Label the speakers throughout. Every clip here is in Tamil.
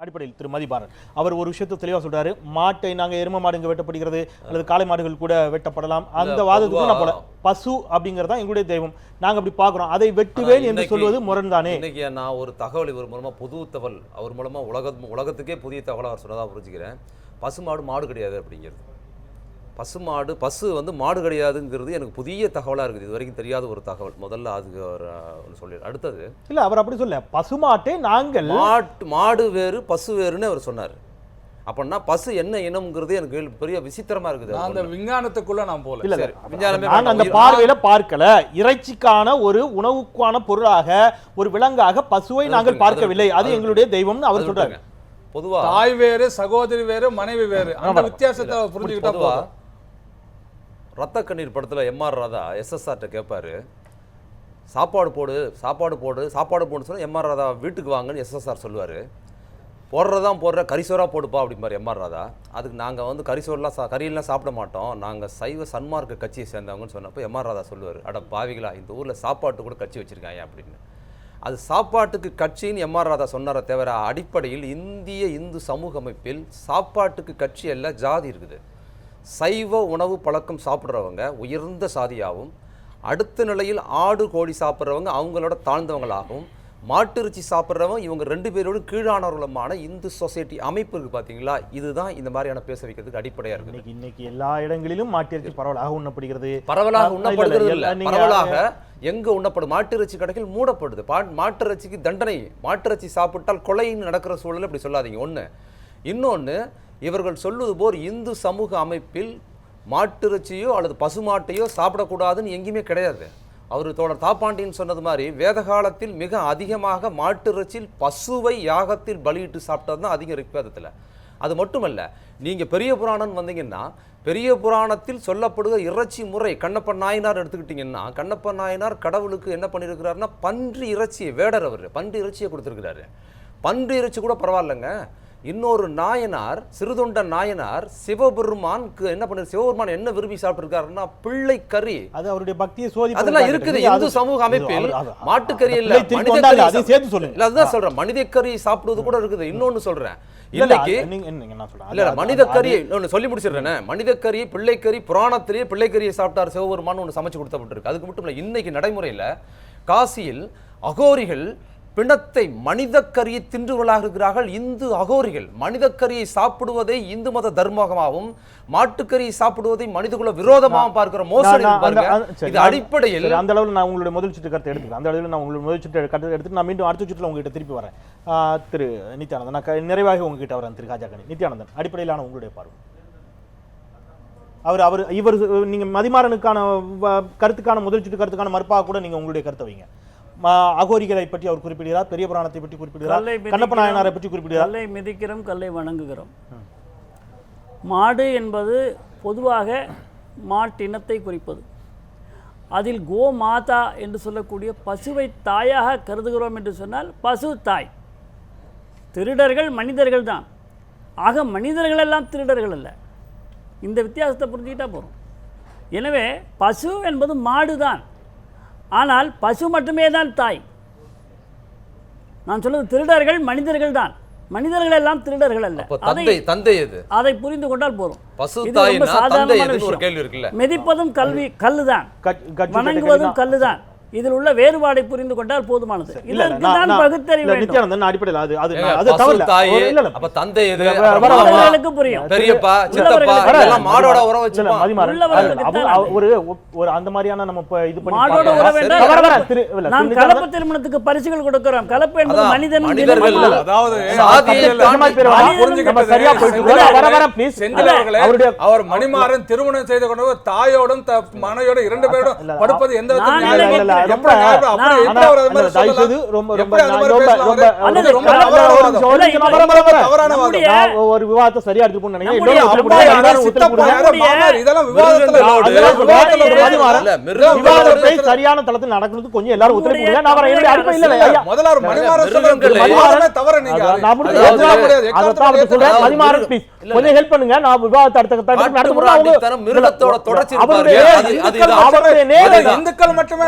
Speaker 1: அடிப்படையில் திரு மதிபாரன் அவர் ஒரு விஷயத்தை தெளிவாக சொல்றாரு. மாட்டை நாங்க எரும மாடு இங்க வெட்டப்படுகிறது அல்லது காளை மாடுகள் கூட வெட்டப்படலாம், அந்த வாதத்துக்கு நான் போல. பசு அப்படிங்கறதா எங்களுடைய தெய்வம், நாங்க அப்படி பாக்குறோம். அதை வெட்டுவேன் என்று சொல்வது முரண்தானே?
Speaker 2: இன்னைக்கு நான் ஒரு தகவல் இவர் மூலமா புது தகவல், அவர் மூலமா உலகத்துக்கே புதிய தகவல் அவர் சொன்னதா புரிஞ்சுக்கிறேன். பசுமாடு மாடு கிடையாது அப்படிங்கிறது. பசு வந்து மாடு கிடையாதுங்கிறது எனக்கு புதிய தகவலாக இருக்குது. இது வரைக்கும் தெரியாத ஒரு தகவல். முதல்ல அதுக்கு அவர் சொல்லி அடுத்தது
Speaker 1: இல்லை, அவர் அப்படி சொல்ல பசுமாட்டை நாங்கள்
Speaker 2: மாடு வேறு பசு வேறுன்னு அவர் சொன்னார். அப்படின்னா பசு என்ன இனம்ங்கிறது எனக்கு பெரிய விசித்திரமா இருக்குது.
Speaker 3: அந்த விஞ்ஞானத்துக்குள்ள நான் போல
Speaker 1: இல்ல நாங்க அந்த பார்வையில பார்க்கல. இறைச்சிக்கான ஒரு உணவுக்கான பொருளாக ஒரு விலங்காக பசுவை நாங்கள் பார்க்கவில்லை. அது எங்களுடைய தெய்வம்னு அவர் சொல்றாங்க.
Speaker 2: பொதுவா
Speaker 3: தாய் வேறு, சகோதரி வேறு, மனைவி வேறு, அந்த வித்தியாசத்தை புரிஞ்சுக்கிட்டா போதும்.
Speaker 2: ரத்த கண்ணீர் படத்தில் எம்ஆர் ராதா எஸ்எஸ்ஆர்ட்ட கேட்பாரு, சாப்பாடு போடுன்னு சொன்னால் எம்ஆர் ராதா வீட்டுக்கு வாங்கன்னு எஸ்எஸ்ஆர் சொல்லுவார். போடுற கரிசோராக போடுப்பா அப்படிம்பார் எம்ஆர் ராதா. அதுக்கு நாங்கள் வந்து கறியெல்லாம் சாப்பிட மாட்டோம், நாங்கள் சைவ சன்மார்க்க கட்சியை சேர்ந்தவங்கன்னு சொன்னப்போ எம்ஆர் ராதா சொல்லுவார், அட பாவிகளா, இந்த ஊரில் சாப்பாட்டு கூட கட்சி வச்சுருக்காங்க அப்படின்னு. அது சாப்பாட்டுக்கு கட்சின்னு எம்ஆர் ராதா சொன்னார தவிர அடிப்படையில் இந்து சமூக அமைப்பில் சாப்பாட்டுக்கு கட்சி அல்ல, ஜாதி இருக்குது. சைவ உணவு பழக்கம் சாப்பிட்றவங்க உயர்ந்த சாதியாகவும், அடுத்த நிலையில் ஆடு கோழி சாப்பிட்றவங்க அவங்களோட தாழ்ந்தவங்களாகவும், மாட்டிறைச்சி சாப்பிட்றவங்க இவங்க 2 பேரோடு கீழானவர்களுமான இந்து சொசைட்டி அமைப்பு இருக்குது. பார்த்தீங்களா, இதுதான் இந்த மாதிரியான பேச வைக்கிறதுக்கு அடிப்படையாக இருக்குது.
Speaker 1: இன்னைக்கு எல்லா இடங்களிலும் மாட்டிறைச்சி பரவலாக உண்ணப்படுகிறது.
Speaker 2: பரவலாக உண்ணப்படுகிறது இல்லை, பரவலாக எங்கே உண்ணப்படும் மாட்டிறைச்சி கடைகள் மூடப்படுது. மாட்டிறைச்சிக்கு தண்டனை, மாட்டிறைச்சி சாப்பிட்டால் கொலைன்னு நடக்கிற சூழல் இப்படி சொல்லாதீங்க. ஒன்று. இன்னொன்று, இவர்கள் சொல்வது போல் இந்து சமூக அமைப்பில் மாட்டிறைச்சியோ அல்லது பசுமாட்டையோ சாப்பிடக்கூடாதுன்னு எங்கேயுமே கிடையாது. அவர் தோழர் தாப்பாண்டின்னு சொன்னது மாதிரி வேத காலத்தில் மிக அதிகமாக மாட்டிறைச்சியில் பசுவை யாகத்தில் பலியிட்டு சாப்பிட்டது தான் அதிகம் ரிக்வேதத்தில். அது மட்டுமல்ல, நீங்கள் பெரிய புராணம் வந்தீங்கன்னா பெரிய புராணத்தில் சொல்லப்படுகிற இறைச்சி முறை கண்ணப்பன் நாயனார் எடுத்துக்கிட்டிங்கன்னா, கண்ணப்பன் நாயனார் கடவுளுக்கு என்ன பண்ணியிருக்கிறாருன்னா பன்றி இறைச்சியை, வேடர் அவர் பன்றி இறைச்சியை கொடுத்துருக்கிறாரு. பன்றி இறைச்சி கூட பரவாயில்லைங்க. இன்னொரு நாயனார், சிறுதொண்ட நாயனார், சிவபெருமானுக்கு என்ன பண்ண, சிவபெருமான் என்ன விரும்பி சாப்பிட்டிருக்காருன்னா பிள்ளை கறி. அது அவருடைய பக்தியை சோதி அதெல்லாம் இருக்குது. இந்து சமூக அமைப்பில் மாட்டுக்கறி இல்ல, அதுதான் சொல்றேன், மனித கறி சாப்பிடுவது கூட இருக்குது. இன்னொன்னு சொல்றேன், இன்னைக்கு இல்ல மனித கறி சொல்லி முடிச்சிடுறேன். மனித கறி, பிள்ளைக்கறி, புராணத்திலேயே பிள்ளைக்கறியை சாப்பிட்டார் சிவபெருமான் ஒன்று சமைச்சு கொடுத்தப்பட்டிருக்கு. அதுக்கு மட்டும் இல்ல, இன்னைக்கு நடைமுறையில காசியில் அகோரிகள் பிணத்தை மனித கரியை தின்றுவளாக இருக்கிறார்கள். இந்து அகோரிகள் மனித கரியை சாப்பிடுவதை இந்து மத தர்மமாகவும், மாட்டுக்கரியை சாப்பிடுவதை மனிதகுல விரோதமாகவும் பார்க்கிற மோசடி. இது அடிப்படையில்
Speaker 1: அந்த அளவில் நான் உங்களுடைய முதல் சுற்று கருத்தை எடுத்துக்கிறேன். அந்த அளவில் நான் உங்களுடைய முதல் சுற்று கருத்தை எடுத்துட்டு நான் மீண்டும் அடுத்த சுற்றுல உங்ககிட்ட திருப்பி வரேன். திரு நித்யானந்தன், நான் நிறைவாக உங்ககிட்ட வரேன். திரு காஜாகனி, நித்யானந்தன், அடிப்படையிலான உங்களுடைய பார்வை. இவர் நீங்க மதிமாறனுக்கான கருத்துக்கான முதல் சுற்று கருத்துக்கான மறுப்பாக கூட நீங்க உங்களுடைய கருத்தை வைங்க. அகோரிகளை பற்றி அவர் குறிப்பிடுகிறார், பெரிய புராணத்தை பற்றி குறிப்பிடுகிறார், கண்ணப்ப நாயனாரை பற்றி குறிப்பிடுகிறார்.
Speaker 4: கல்லை மிதிக்கிறோம், கல்லை வணங்குகிறோம். மாடு என்பது பொதுவாக மாட்டினத்தை குறிப்பது. அதில் கோ மாதா என்று சொல்லக்கூடிய பசுவை தாயாக கருதுகிறோம் என்று சொன்னால் பசு தாய். திருடர்கள் மனிதர்கள் தான். ஆக மனிதர்கள் எல்லாம் திருடர்கள் அல்ல. இந்த வித்தியாசத்தை புரிஞ்சுக்கிட்டா போகிறோம். எனவே பசு என்பது மாடு தான். ஆனால் பசு மட்டுமே தான் தாய். நான் சொல்வது திருடர்கள் மனிதர்கள் தான். மனிதர்கள் எல்லாம் திருடர்கள் அல்ல. அதை புரிந்து கொண்டால் போதும். மிதிப்பதும் கல்லுதான், வணங்குவதும் கல்லுதான். இதில் உள்ள வேறுபாடை புரிந்து கொண்டால் போதுமானது.
Speaker 1: நித்யானந்தன் அடிப்படையில் ஒரு அந்த மாதிரியான நம்ம இது
Speaker 4: நாம் கலப்பு திருமணத்துக்கு பரிசுகள் கொடுக்கிறோம். கலப்பு என்பது மனிதன்
Speaker 3: அவர் மணிமாறன் திருமணம் செய்து கொண்டு தாயோடும் மனையோடும் 2 பேரோடும் படுப்பது எந்த
Speaker 1: ஒரு விவாதத்தை சரியா எடுத்துக்கணும் நினைக்கிறேன். சரியான தளத்தில் நடக்கிறது கொஞ்சம் எல்லாரும் ஒத்துழைப்பு. மதிமாறன் கொஞ்சம் ஹெல்ப் பண்ணுங்க. நான் விவாதத்தை அடுத்த
Speaker 2: மிருகத்தோட தொடர்ச்சி
Speaker 3: இந்துக்கள் மட்டுமே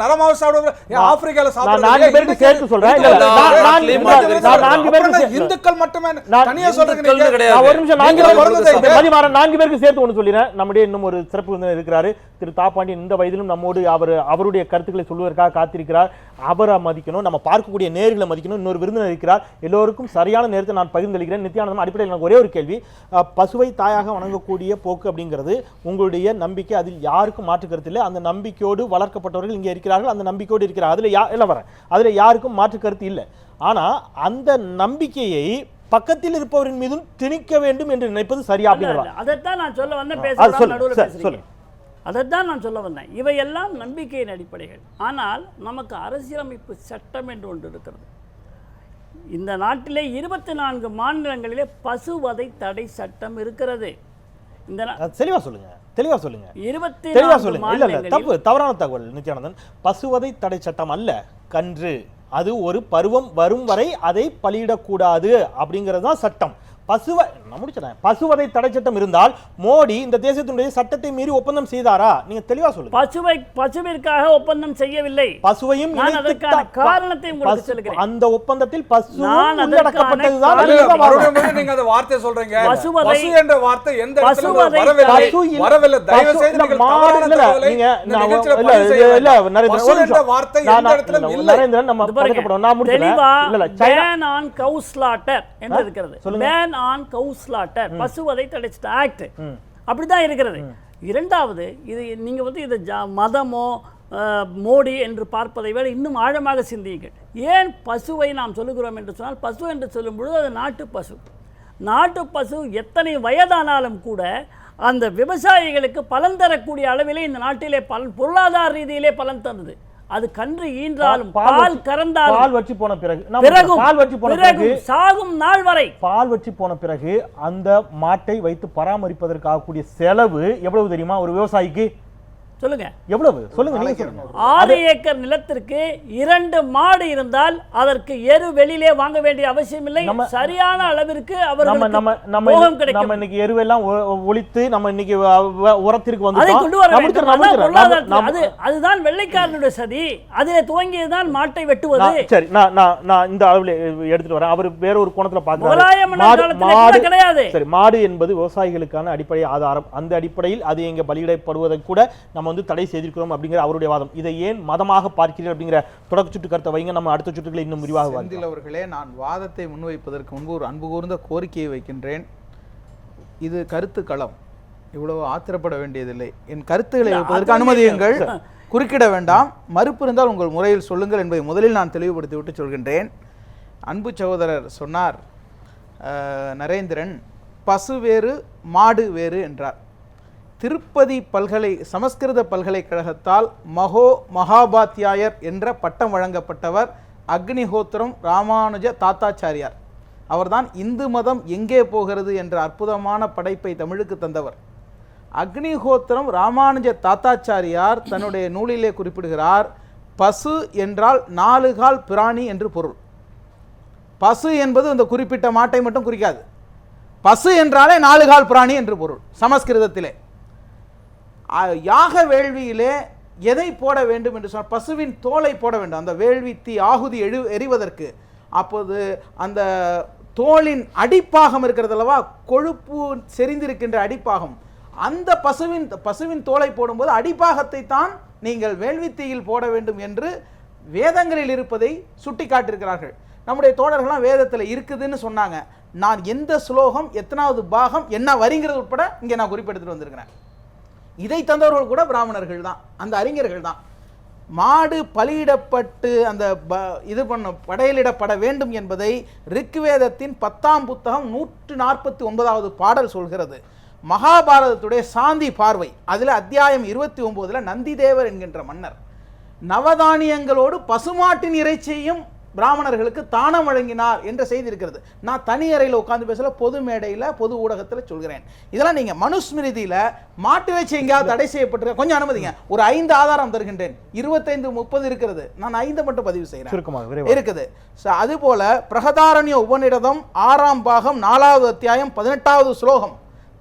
Speaker 3: நரமாவை சாப்பிடுவாங்க, ஆப்பிரிக்கால
Speaker 1: சாப்பிடுவாங்க. சேர்த்து சொல்றேன்,
Speaker 3: இந்துக்கள் மட்டுமே தனியா சொல்றீங்க.
Speaker 1: ஒரு நிமிஷம், 4 பேருக்கு சேர்த்து ஒண்ணு சொல்லிடுறேன். நம்முடைய இன்னும் ஒரு சிறப்பு விருந்தினர் இருக்கிறாரு, திரு தாப்பாண்டியன். இந்த வயதிலும் நம்மோடு அவருடைய கருத்துக்களை சொல்வதற்காக காத்திருக்கிறார். அவரை மதிக்கணும், நம்ம பார்க்கக்கூடிய நேர்களை மதிக்கணும். இன்னொரு விருந்தினர் இருக்கிறார். எல்லோருக்கும் சரியான நேரத்தை நான் பகிர்ந்தளிக்கிறேன். நித்யானந்தம், அடிப்படையில் எனக்கு ஒரே ஒரு கேள்வி. பசுவை தாயாக வணங்கக்கூடிய போக்கு அப்படிங்கிறது உங்களுடைய நம்பிக்கை, அதில் யாருக்கும் மாற்று கருத்து இல்லை. அந்த நம்பிக்கையோடு வளர்க்கப்பட்டவர்கள் இங்கே இருக்கிறார்கள், அந்த நம்பிக்கையோடு இருக்கிறார். அதுல யாருக்கும் மாற்று கருத்து இல்லை. ஆனா அந்த நம்பிக்கையை பக்கத்தில் இருப்பவரின் மீதும் திணிக்க வேண்டும் என்று நினைப்பது சரியா? அப்படிங்கிறார்.
Speaker 4: அதைத்தான் நான் சொல்ல வந்தேன். அதைத்தான் நான் சொல்ல வந்தேன். இவையெல்லாம் நம்பிக்கையின் அடிப்படைகள். ஆனால் நமக்கு அரசியலமைப்பு சட்டம் என்று ஒன்று இருக்கிறது. இந்த நாட்டிலே 24 மாநிலங்களிலே பசுவதை தடை சட்டம் இருக்கிறது.
Speaker 1: தெளிவா சொல்லுங்க.
Speaker 4: 24
Speaker 1: தப்பு, தவறான தகவல் நித்யானந்தன். பசுவதை தடை சட்டம் அல்ல, கன்று. அது ஒரு பருவம் வரும் வரை அதை பலியிடக்கூடாது அப்படிங்கிறது தான் சட்டம். பசுவதை தடை சட்டம் இருந்தால் மோடி இந்த தேசத்தினுடைய சட்டத்தை மீறி ஒப்பந்தம் செய்தாரா? நீங்க தெளிவா சொல்லுங்க.
Speaker 4: பசுவிற்காக ஒப்பந்தம் செய்யவில்லை.
Speaker 1: பசுவையும்
Speaker 4: காரணத்தை உங்களுக்கு சொல்லுகிறேன்.
Speaker 1: அந்த ஒப்பந்தத்தில் பசு உள்ளடக்கப்பட்டதுதான்.
Speaker 3: நீங்க அந்த வார்த்தை சொல்றீங்க,
Speaker 4: பசுவதை
Speaker 3: என்ற வார்த்தை எந்த இடத்துல வரவில்லை. தயவு செய்து நீங்கள் தவறான தகவலை இந்த நிகழ்ச்சியில பதிவு செய்யலாம். பசு என்ற வார்த்தை எந்த இடத்துல இல்லை.
Speaker 1: நரேந்திரன், நம்ம பதட்டப்படணும். நான் முடிக்கிறேன். இல்ல,
Speaker 4: ban on cow slaughter என்று இருக்கிறது. ban on cow slaughter, பசுவதை தடைச்சட்ட ஆக்ட் அப்படிதான் இருக்கிறது. இரண்டாவது, இது நீங்க வந்து இது மதமோ மோடி என்று பார்ப்பதை விட இன்னும் ஆழமாக சிந்தியுங்கள். ஏன் பசுவை நாம் சொல்லுகிறோம் என்று சொன்னால், பசு என்று சொல்லும் பொழுது அது நாட்டு பசு. நாட்டு பசு எத்தனை வயதானாலும் கூட அந்த விவசாயிகளுக்கு பலன் தரக்கூடிய அளவிலே இந்த நாட்டிலே பொருளாதார ரீதியிலே பலன் தந்தது. அது கன்று ஈன்றாலும் பால் கறந்தாலும்
Speaker 1: பால் வற்றி போன பிறகு
Speaker 4: சாகும் நாள் வரை
Speaker 1: பால் வற்றி போன பிறகு அந்த மாட்டை வைத்து பராமரிப்பதற்காக கூடிய செலவு எவ்வளவு தெரியுமா ஒரு விவசாயிக்கு?
Speaker 4: சொல்லுங்க,
Speaker 1: எவ்வளவு? சொல்லுங்க, நீங்க சொல்லுங்க.
Speaker 4: 6 ஏக்கர் நிலத்திற்கு 2 மாடு இருந்தால் அதற்கு எரு வெளியிலே வாங்க வேண்டிய அவசியம் இல்லை. சரியான அளவிற்கு அவர்களுக்கு போகம் கிடைக்கும்.
Speaker 1: நம்ம இன்னைக்கு எருவெல்லாம் ஒழித்து நம்ம இன்னைக்கு உரத்திற்கு
Speaker 4: வந்து அதை கொண்டு வர வேண்டும். அதுதான் வெள்ளைக்காரனுடைய சதி. அதிலே துவங்கியதுதான் மாட்டை வெட்டுவது.
Speaker 1: சரி, நான் இந்த அளவில் எடுத்துட்டு வரேன். அவர் வேற ஒரு கோணத்துல பார்க்கிறாரு.
Speaker 4: கிடையாது.
Speaker 1: சரி, மாடு என்பது விவசாயிகளுக்கான அடிப்படை ஆதாரம். அந்த அடிப்படையில் அது எங்க பலியிடப்படுவதை கூட நம்ம வந்து தடை செய்திருக்கிறோம் அப்படிங்கிற அவருடைய வாதம். இதை ஏன் மதமாக பார்க்கிறீர்கள் அப்படிங்கிற தொடக்க சுற்று கருத்தை வைங்க. நம்ம அடுத்த சுற்றுகளை இன்னும் விரிவாக
Speaker 5: செந்தில் அவர்களே, நான் வாதத்தை முன்வைப்பதற்கு முன்பு ஒரு அன்பு கூர்ந்த கோரிக்கையை வைக்கின்றேன். இது கருத்து களம், இவ்வளவு ஆத்திரப்பட வேண்டியதில்லை. என் கருத்துக்களை வைப்பதற்கு அனுமதியுங்கள், குறுக்கிட வேண்டாம். மறுப்பு இருந்தால் உங்கள் முறையில் சொல்லுங்கள் என்பதை முதலில் நான் தெளிவுபடுத்தி விட்டு சொல்கின்றேன். அன்பு சகோதரர் சொன்னார், நரேந்திரன் பசு வேறு மாடு வேறு என்றார். திருப்பதி சமஸ்கிருத பல்கலைக்கழகத்தால் மகாபாத்தியாயர் என்ற பட்டம் வழங்கப்பட்டவர் அக்னிஹோத்திரம் ராமானுஜ தாத்தாச்சாரியார். அவர்தான் இந்து மதம் எங்கே போகிறது என்ற அற்புதமான படைப்பை தமிழுக்கு தந்தவர். அக்னிஹோத்திரம் ராமானுஜ தாத்தாச்சாரியார் தன்னுடைய நூலிலே குறிப்பிடுகிறார், பசு என்றால் 4 கால் பிராணி என்று பொருள். பசு என்பது அந்த குறிப்பிட்ட மாட்டை மட்டும் குறிக்காது. பசு என்றாலே 4 கால் பிராணி என்று பொருள் சமஸ்கிருதத்திலே. யாக வேள்வியிலே எதை போட வேண்டும் என்று சொன்னால் பசுவின் தோலை போட வேண்டும், அந்த வேள்வி தீ ஆகுதி எரிவதற்கு. அப்போது அந்த தோலின் அடிப்பாகம் இருக்கிறது அல்லவா, கொழுப்பு செறிந்திருக்கின்ற அடிப்பாகம், அந்த பசுவின் தோலை போடும்போது அடிப்பாகத்தை தான் நீங்கள் வேள்வி தீயில் போட வேண்டும் என்று வேதங்களில் இருப்பதை சுட்டி காட்டியிருக்கிறார்கள். நம்முடைய தோழர்கள்லாம் வேதத்தில் இருக்குதுன்னு சொன்னாங்க. நான் எந்த ஸ்லோகம், எத்தனாவது பாகம், என்ன வரிங்கிறது உட்பட இங்கே நான் குறிப்பெடுத்துட்டு வந்திருக்கிறேன். இதை தந்தவர்கள் கூட பிராமணர்கள் தான், அந்த அறிஞர்கள் தான். மாடு பலியிடப்பட்டு அந்த படையலிடப்பட வேண்டும் என்பதை ரிக்வேதத்தின் 10ஆம் புத்தகம் 149வது பாடல் சொல்கிறது. மகாபாரதத்துடைய சாந்தி பார்வை அதில் அத்தியாயம் 29 நந்திதேவர் என்கின்ற மன்னர் நவதானியங்களோடு பசுமாட்டின் இறைச்சியையும் பிராமணர்களுக்கு தானம் வழங்கினார் என்ற செய்தி இருக்கிறது. நான் தனி அறையில் உட்கார்ந்து பேசல, பொது மேடையில் பொது ஊடகத்தில் சொல்கிறேன். இதெல்லாம் நீங்க மனுஸ்மிருதியில மாட்டிறைச்சி எங்கேயாவது தடை செய்யப்பட்டிருக்க, கொஞ்சம் அனுமதிங்க, ஒரு 5 ஆதாரம் தருகின்றேன். 25, 30 இருக்கிறது, நான் 5 மட்டும் பதிவு செய்கிறேன் இருக்குது. அதுபோல பிரகதாரண்ய உபநிடதம் 6ஆம் பாகம் 4வது அத்தியாயம் 18வது ஸ்லோகம்,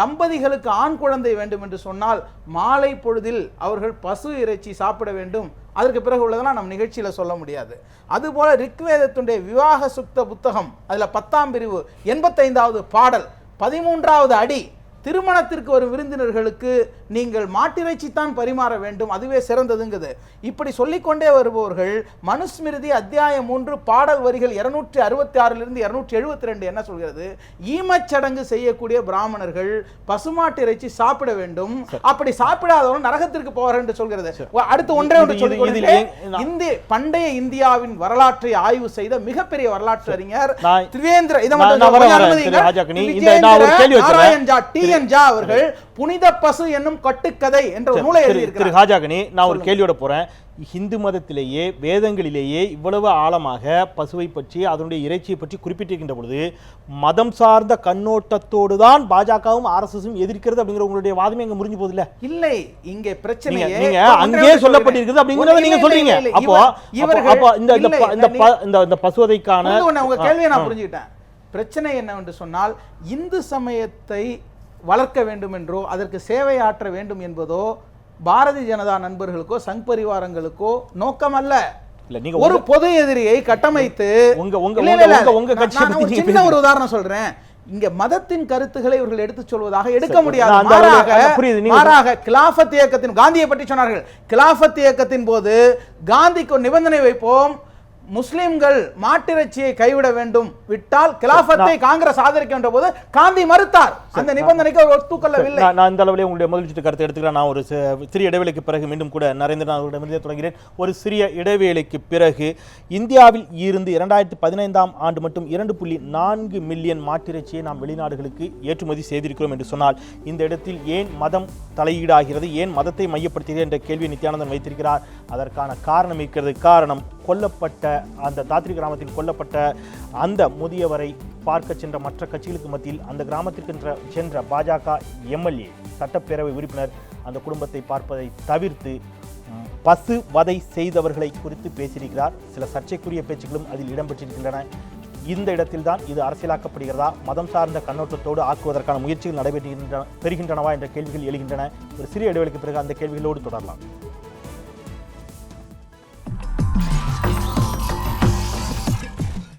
Speaker 5: தம்பதிகளுக்கு ஆண் குழந்தை வேண்டும் என்று சொன்னால் மாலை பொழுதில் அவர்கள் பசு இறைச்சி சாப்பிட வேண்டும். அதற்கு பிறகு உள்ளதெல்லாம் நம் நிகழ்ச்சியில் சொல்ல முடியாது. அதுபோல ரிக்வேதத்துடைய விவாக சுக்த புத்தகம் அதுல 10ஆம் பிரிவு 85வது பாடல் 13வது அடி, திருமணத்திற்கு வரும் விருந்தினர்களுக்கு நீங்கள் மாட்டிறைச்சி தான் பரிமாற வேண்டும், அதுவே சிறந்ததுங்குது. இப்படி சொல்லிக்கொண்டே வருபவர்கள் மனுஸ்மிருதி அத்தியாயம் 3 பாடல் வரிகள் 266 272 என்ன சொல்கிறது? ஈமச்சடங்கு செய்யக்கூடிய பிராமணர்கள் பசுமாட்டு இறைச்சி சாப்பிட வேண்டும், அப்படி சாப்பிடாதவர்கள் நரகத்திற்கு போவார்கள் என்று சொல்கிறது. அடுத்து ஒன்றே ஒன்று சொல்லிக்கொண்டு, பண்டைய இந்தியாவின் வரலாற்றை ஆய்வு செய்த மிகப்பெரிய வரலாற்று அறிஞர் திரிவேந்திர அவர்கள் புனித பசு என்னும் கட்டுக்கதை என்ற நூலை எழுதியிருக்கிறார்.
Speaker 1: ஹாஜாகனி, நான் ஒரு கேள்வியோட போறேன். இந்து மதத்திலேயே வேதங்களிலேயே இவ்வளவு ஆழமாக பசுவை பற்றி அதனுடைய இறைச்சியை பற்றி குறிப்பிட்டிருக்கின்ற பொழுது மதம் சார்ந்த கண்ணோட்டத்தோடு தான் பாஜகவும் ஆர்எஸ்எஸும் எதிர்க்கிறது அப்படிங்கிற உங்களுடைய வாதமே அங்க முடிஞ்சு போகுதுல்ல?
Speaker 5: இல்லை, இங்கே பிரச்சனை
Speaker 1: நீங்க அங்கே சொல்லப்பட்டிருக்கிறது அப்படிங்கறத நீங்க சொல்றீங்க. அப்போ இந்த பசுவதைக்கான
Speaker 5: உங்க கேள்வியை நான் புரிஞ்சுக்கிட்டேன். பிரச்சனை என்னவென்று சொன்னால், இந்து சமயத்தை வளர்க்க வேண்டும் என்றோ அதற்கு சேவை ஆற்ற வேண்டும் என்பதோ பாரதிய ஜனதா நண்பர்களுக்கோ சங் பரிவாரங்களுக்கோ நோக்கம் அல்ல. ஒரு பொது எதிரியை கட்டமைத்து சின்ன ஒரு உதாரணம் சொல்றேன். இங்க மதத்தின் கருத்துக்களை இவர்கள் எடுத்துச் சொல்வதாக எடுக்க முடியாது. மாறாக கிலாஃபத் இயக்கத்தின், காந்தியை பற்றி சொன்னார்கள், கிலாஃபத் இயக்கத்தின் போது காந்திக்கு ஒரு நிபந்தனை வைப்போம், முஸ்லிம்கள் மாட்டிறைச்சியை கைவிட வேண்டும், விட்டால் கிலாஃபத்தை காங்கிரஸ் ஆதரிக்க என்ற போது காந்தி மறுத்தார். அந்த நிபந்தனைக்கு அவர் ஒத்துக்கொள்ளவில்லை.
Speaker 1: நான் இந்த அளவிலே உங்களுடைய முதல் சுற்று கருத்தை எடுத்துக்கிறேன். நான் ஒரு சிறிய இடைவேளைக்கு பிறகு மீண்டும் கூட நரேந்திரன் அவர்களிடமிருந்தே தொடங்குகிறேன். ஒரு சிறிய இடைவேளைக்கு பிறகு இந்தியாவில் இருந்து 2015ஆம் ஆண்டு மட்டும் 2.4 மில்லியன் மாட்டிறைச்சியை நாம் வெளிநாடுகளுக்கு ஏற்றுமதி செய்திருக்கிறோம் என்று சொன்னால், இந்த இடத்தில் ஏன் மதம் தலையீடாகிறது, ஏன் மதத்தை மையப்படுத்துகிறது என்ற கேள்வியை நித்யானந்தன் வைத்திருக்கிறார். அதற்கான காரணம் இருக்கிறது. காரணம், கொல்லப்பட்ட அந்த தாத்ரி கிராமத்தில் கொல்லப்பட்ட அந்த முதியவரை பார்க்க சென்ற மற்ற கட்சிகளுக்கு மத்தியில் அந்த கிராமத்திற்கு சென்ற பாஜக எம்எல்ஏ சட்டப்பேரவை உறுப்பினர் அந்த குடும்பத்தை பார்ப்பதை தவிர்த்து பசு வதை செய்தவர்களை குறித்து பேசியிருக்கிறார். சில சர்ச்சைக்குரிய பேச்சுக்களும் அதில் இடம்பெற்றிருக்கின்றன. இந்த இடத்தில்தான் இது அரசியலாக்கப்படுகிறதா, மதம் சார்ந்த கண்ணோட்டத்தோடு ஆக்குவதற்கான முயற்சிகள் நடைபெறுகின்றனவா என்ற கேள்விகள் எழுகின்றன. ஒரு சிறிய இடைவெளிக்கு பிறகு அந்த கேள்விகளோடு தொடரலாம்.